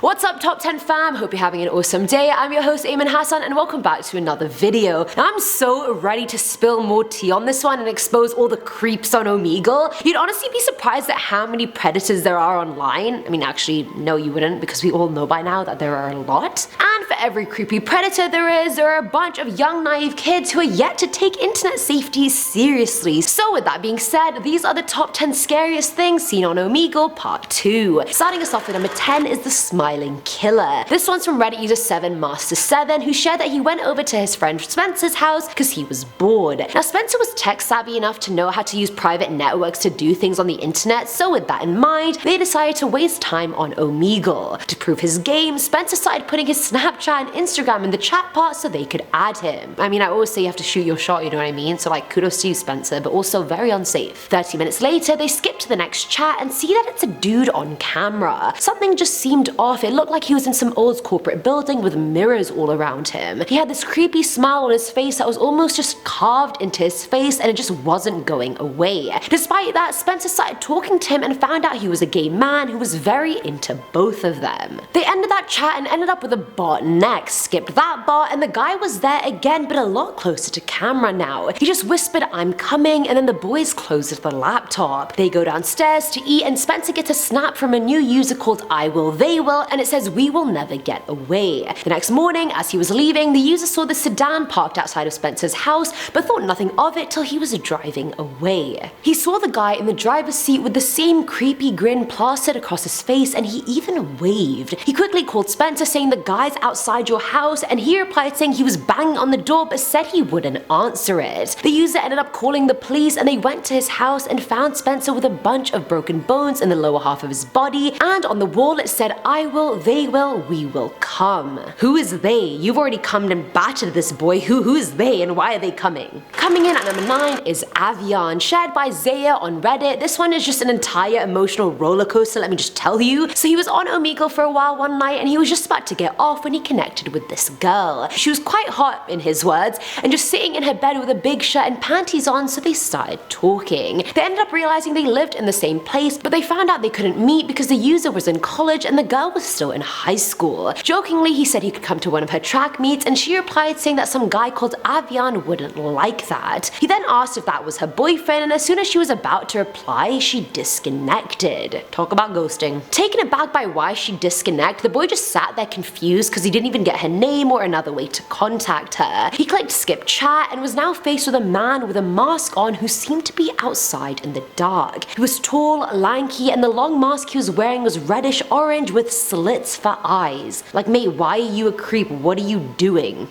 What's up, Top 10 fam? Hope you're having an awesome day. I'm your host Ayman Hassan and welcome back to another video. Now I'm so ready to spill more tea on this one and expose all the creeps on Omegle. You'd honestly be surprised at how many predators there are online. I mean, actually, no you wouldn't, because we all know by now that there are a lot. And for every creepy predator there are a bunch of young naive kids who are yet to take internet safety seriously. So with that being said, these are the top 10 scariest things seen on Omegle part 2. Starting us off with number 10 is the Smiling Killer. This one's from Reddit user 7master7, who shared that he went over to his friend Spencer's house because he was bored. Now Spencer was tech savvy enough to know how to use private networks to do things on the internet, so with that in mind, they decided to waste time on Omegle. To prove his game, Spencer started putting his Snapchat and Instagram in the chat part so they could add him. I mean, I always say you have to shoot your shot, you know what I mean? So like, kudos to you, Spencer, but also very unsafe. 30 minutes later, they skip to the next chat and see that it's a dude on camera. Something just seemed off. It looked like he was in some old corporate building with mirrors all around him. He had this creepy smile on his face that was almost just carved into his face, and it just wasn't going away. Despite that, Spencer started talking to him and found out he was a gay man who was very into both of them. They ended that chat and ended up with a bot next. Skipped that bot and the guy was there again, but a lot closer to camera now. He just whispered, "I'm coming," and then the boys closed the laptop. They go downstairs to eat and Spencer gets a snap from a new user called I Will They Will, and it says, "We will never get away." The next morning, as he was leaving, the user saw the sedan parked outside of Spencer's house, but thought nothing of it till he was driving away. He saw the guy in the driver's seat with the same creepy grin plastered across his face, and he even waved. He quickly called Spencer saying, "The guy's outside your house," and he replied saying he was banging on the door but said he wouldn't answer it. The user ended up calling the police and they went to his house and found Spencer with a bunch of broken bones in the lower half of his body, and on the wall it said, "I will, they will, we will come." Who is they? You've already come and battered this boy. Who is they and why are they coming? Coming in at number 9 is AVIAN, shared by Zaya on Reddit. This one is just an entire emotional roller coaster, let me just tell you. So he was on Omegle for a while one night and he was just about to get off when he connected with this girl. She was quite hot in his words and just sitting in her bed with a big shirt and panties on, so they started talking. They ended up realizing they lived in the same place, but they found out they couldn't meet because the user was in college and the girl was still in high school. Jokingly, he said he could come to one of her track meets and she replied saying that some guy called AVIAN wouldn't like that. He then asked if that was her boyfriend, and as soon as she was about to reply, she disconnected. Talk about ghosting. Taken aback by why she disconnected, the boy just sat there confused because he didn't even get her name or another way to contact her. He clicked skip chat and was now faced with a man with a mask on who seemed to be outside in the dark. He was tall, lanky, and the long mask he was wearing was reddish orange with slits for eyes. Like, mate, why are you a creep? What are you doing?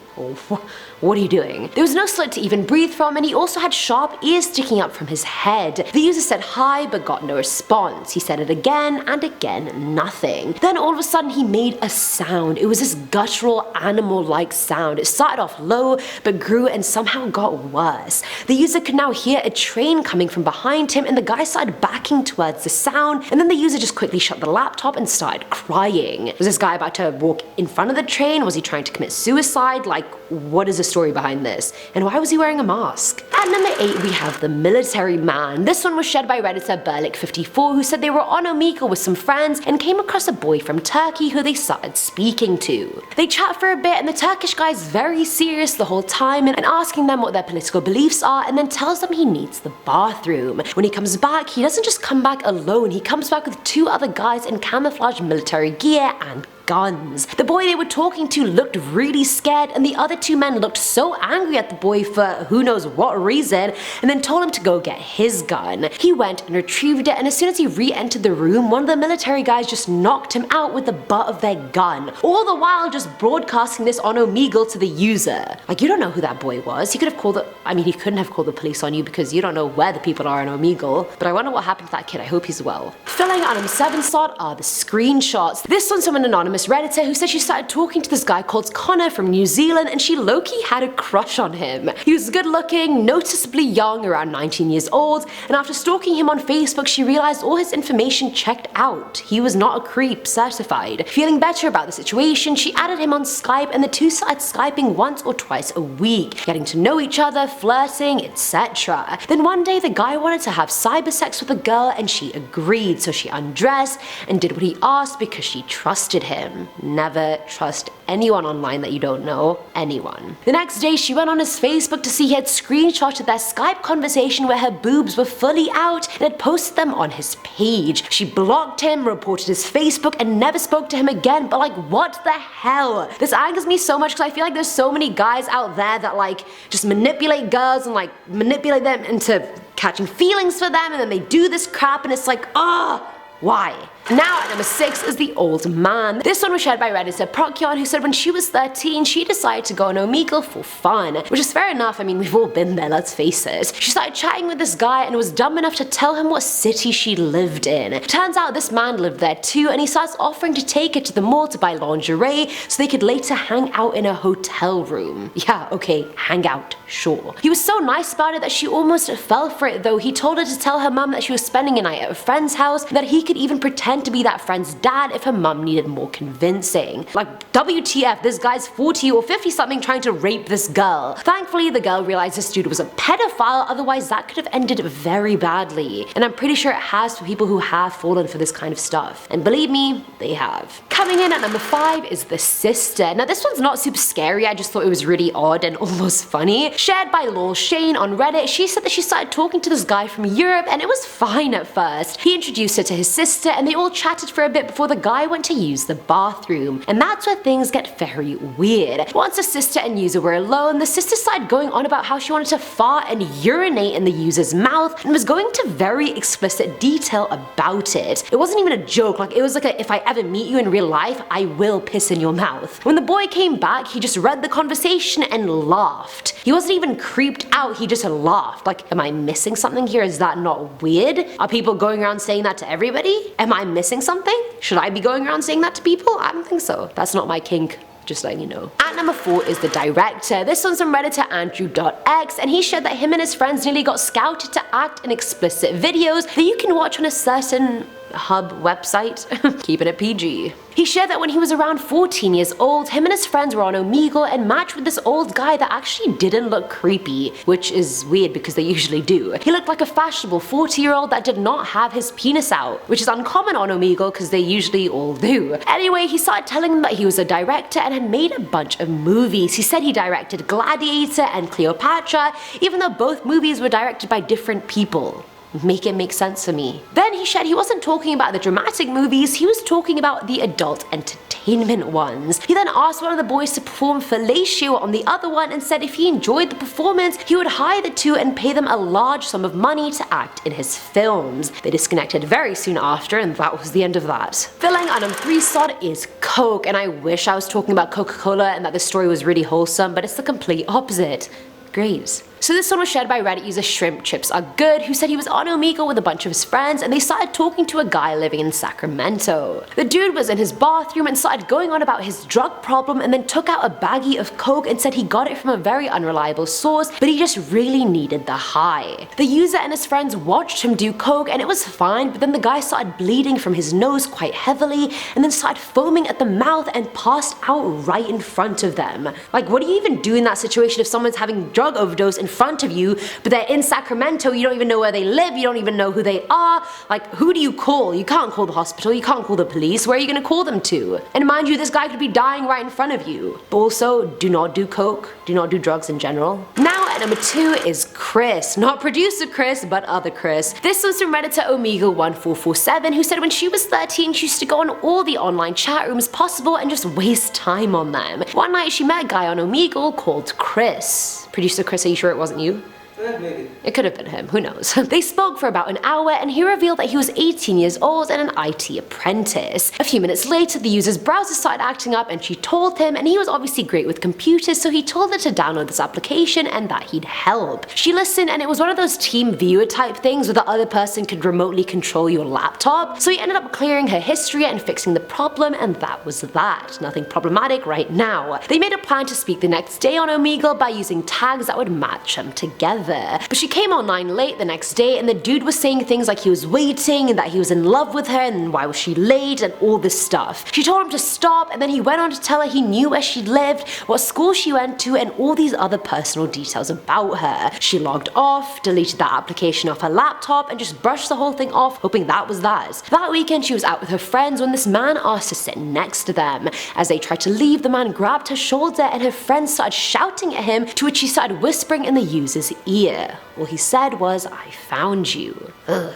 What are you doing? There was no slit to even breathe from, and he also had sharp ears sticking up from his head. The user said hi but got no response. He said it again and again, nothing. Then all of a sudden he made a sound. It was this guttural animal-like sound. It started off low but grew and somehow got worse. The user could now hear a train coming from behind him and the guy started backing towards the sound, and then the user just quickly shut the laptop and started crying. Was this guy about to walk in front of the train? Was he trying to commit suicide? Like, what is the story behind this? And why was he wearing a mask? At number 8 we have the Military Man. This one was shared by Redditor Berlik54, who said they were on Omegle with some friends and came across a boy from Turkey who they started speaking to. They chat for a bit and the Turkish guy is very serious the whole time and asking them what their political beliefs are, and then tells them he needs the bathroom. When he comes back, he doesn't just come back alone, he comes back with 2 other guys in camouflage military gear and guns. The boy they were talking to looked really scared, and the other 2 men looked so angry at the boy for who knows what reason, and then told him to go get his gun. He went and retrieved it, and as soon as he re-entered the room, one of the military guys just knocked him out with the butt of their gun, all the while just broadcasting this on Omegle to the user. Like, you don't know who that boy was. He could have called the— I mean, he couldn't have called the police on you because you don't know where the people are on Omegle, but I wonder what happened to that kid. I hope he's well. Filling our number 7 slot are the screenshots. This one's from an anonymous Redditor who said she started talking to this guy called Connor from New Zealand and she low-key had a crush on him. He was good looking, noticeably young, around 19 years old, and after stalking him on Facebook she realized all his information checked out. He was not a creep, certified. Feeling better about the situation, she added him on Skype and the two started Skyping once or twice a week, getting to know each other, flirting, etc. Then one day the guy wanted to have cyber sex with the girl and she agreed, so she undressed and did what he asked because she trusted him. him. Never trust anyone online that you don't know. Anyone. The next day, she went on his Facebook to see he had screenshotted their Skype conversation where her boobs were fully out and had posted them on his page. She blocked him, reported his Facebook, and never spoke to him again. But like, what the hell? This angers me so much because I feel like there's so many guys out there that like just manipulate girls and like manipulate them into catching feelings for them, and then they do this crap and it's like, why? Now at number 6 is the old man. This one was shared by Redditor Procyon, who said when she was 13 she decided to go on Omegle for fun, which is fair enough. I mean, we've all been there, let's face it. She started chatting with this guy and was dumb enough to tell him what city she lived in. Turns out this man lived there too, and he starts offering to take her to the mall to buy lingerie so they could later hang out in a hotel room. Yeah, okay, hang out, sure. He was so nice about it that she almost fell for it though. He told her to tell her mum that she was spending a night at a friend's house, and that he could even pretend to be that friend's dad if her mum needed more convincing. Like, WTF, this guy's 40 or 50 something trying to rape this girl. Thankfully, the girl realized this dude was a pedophile, otherwise that could have ended very badly. And I'm pretty sure it has for people who have fallen for this kind of stuff. And believe me, they have. Coming in at number 5 is the sister. Now this one's not super scary, I just thought it was really odd and almost funny. Shared by Lol Shane on Reddit, she said that she started talking to this guy from Europe and it was fine at first. He introduced her to his sister and they all chatted for a bit before the guy went to use the bathroom. And that's where things get very weird. Once the sister and user were alone, the sister started going on about how she wanted to fart and urinate in the user's mouth and was going into very explicit detail about it. It wasn't even a joke, like it was like a, if I ever meet you in real life, I will piss in your mouth. When the boy came back, he just read the conversation and laughed. He wasn't even creeped out, he just laughed. Like, am I missing something here? Is that not weird? Are people going around saying that to everybody? Am I missing something? Should I be going around saying that to people? I don't think so. That's not my kink. Just letting you know. At number 4 is the director. This one's from Redditor Andrew.x, and he shared that him and his friends nearly got scouted to act in explicit videos that you can watch on a certain hub website. Keeping it PG. He shared that when he was around 14 years old, him and his friends were on Omegle and matched with this old guy that actually didn't look creepy, which is weird because they usually do. He looked like a fashionable 40-year-old that did not have his penis out, which is uncommon on Omegle because they usually all do. Anyway, he started telling them that he was a director and had made a bunch of movies. He said he directed Gladiator and Cleopatra, even though both movies were directed by different people. Make it make sense to me. Then he shared he wasn't talking about the dramatic movies, he was talking about the adult entertainment ones. He then asked one of the boys to perform fellatio on the other one and said if he enjoyed the performance, he would hire the two and pay them a large sum of money to act in his films. They disconnected very soon after and that was the end of that. Filling our number 3 slot is Coke, and I wish I was talking about Coca-Cola and that the story was really wholesome, but it's the complete opposite. Great. So this one was shared by Reddit user Shrimp Chips Are Good, who said he was on Omegle with a bunch of his friends and they started talking to a guy living in Sacramento. The dude was in his bathroom and started going on about his drug problem and then took out a baggie of coke and said he got it from a very unreliable source, but he just really needed the high. The user and his friends watched him do coke and it was fine, but then the guy started bleeding from his nose quite heavily and then started foaming at the mouth and passed out right in front of them. Like, what do you even do in that situation if someone's having drug overdose in front of you, but they're in Sacramento, you don't even know where they live, you don't even know who they are? Like, who do you call? You can't call the hospital, you can't call the police, where are you gonna call them to? And mind you, this guy could be dying right in front of you. But also, do not do coke, do not do drugs in general. Now at number 2 is Chris. Not producer Chris, but other Chris. This was from Redditor Omegle1447, who said when she was 13 she used to go on all the online chat rooms possible and just waste time on them. One night she met a guy on Omegle called Chris. Producer Chris, are you sure it wasn't you? Maybe. It could have been him, who knows. They spoke for about an hour and he revealed that he was 18 years old and an IT apprentice. A few minutes later, the user's browser started acting up and she told him, and he was obviously great with computers, so he told her to download this application and that he'd help. She listened and it was one of those team viewer type things where the other person could remotely control your laptop, so he ended up clearing her history and fixing the problem, and that was that. Nothing problematic right now. They made a plan to speak the next day on Omegle by using tags that would match them together. ever. But she came online late the next day and the dude was saying things like he was waiting and that he was in love with her and why was she late and all this stuff. She told him to stop and then he went on to tell her he knew where she lived, what school she went to and all these other personal details about her. She logged off, deleted that application off her laptop and just brushed the whole thing off, hoping that was that. That weekend she was out with her friends when this man asked to sit next to them. As they tried to leave, the man grabbed her shoulder and her friends started shouting at him, to which he started whispering in the user's ear. All he said was, "I found you." Ugh.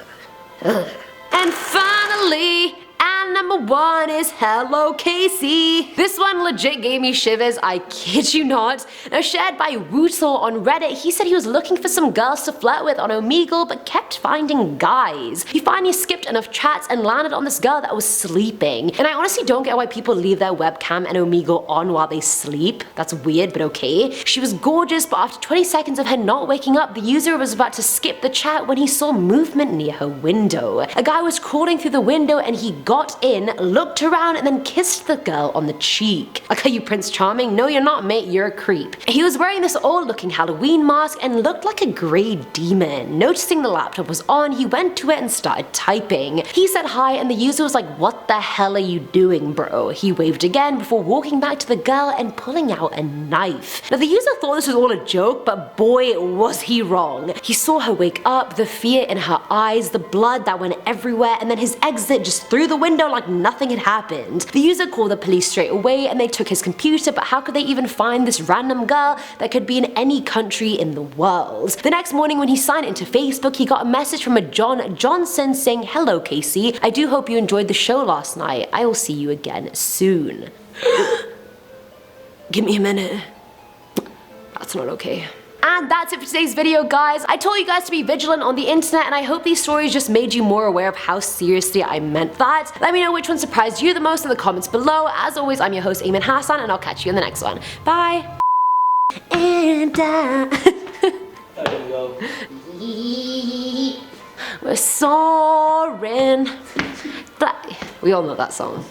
Ugh. And finally, and number 1 is Hello Casey. This one legit gave me shivers, I kid you not. Now shared by Wootle on Reddit, he said he was looking for some girls to flirt with on Omegle but kept finding guys. He finally skipped enough chats and landed on this girl that was sleeping. And I honestly don't get why people leave their webcam and Omegle on while they sleep. That's weird, but okay. She was gorgeous, but after 20 seconds of her not waking up, the user was about to skip the chat when he saw movement near her window. A guy was crawling through the window and he got in, looked around and then kissed the girl on the cheek. Like, are you Prince Charming? No, you're not, mate, you're a creep. He was wearing this old looking Halloween mask and looked like a grey demon. Noticing the laptop was on, he went to it and started typing. He said hi and the user was like, "What the hell are you doing, bro?" He waved again before walking back to the girl and pulling out a knife. Now the user thought this was all a joke, but boy was he wrong. He saw her wake up, the fear in her eyes, the blood that went everywhere, and then his exit just through the window like nothing had happened. The user called the police straight away and they took his computer, but how could they even find this random girl that could be in any country in the world? The next morning when he signed into Facebook, he got a message from a John Johnson saying, "Hello Casey, I do hope you enjoyed the show last night. I will see you again soon." Give me a minute. That's not okay. And that's it for today's video, guys. I told you guys to be vigilant on the internet and I hope these stories just made you more aware of how seriously I meant that. Let me know which one surprised you the most in the comments below. As always, I'm your host, AVIAN Hassan, and I'll catch you in the next one. Bye! And we're soaring. We all know that song.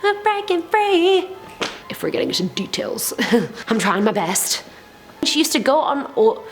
We're breaking free. If we're getting into details. I'm trying my best. She used to go on all...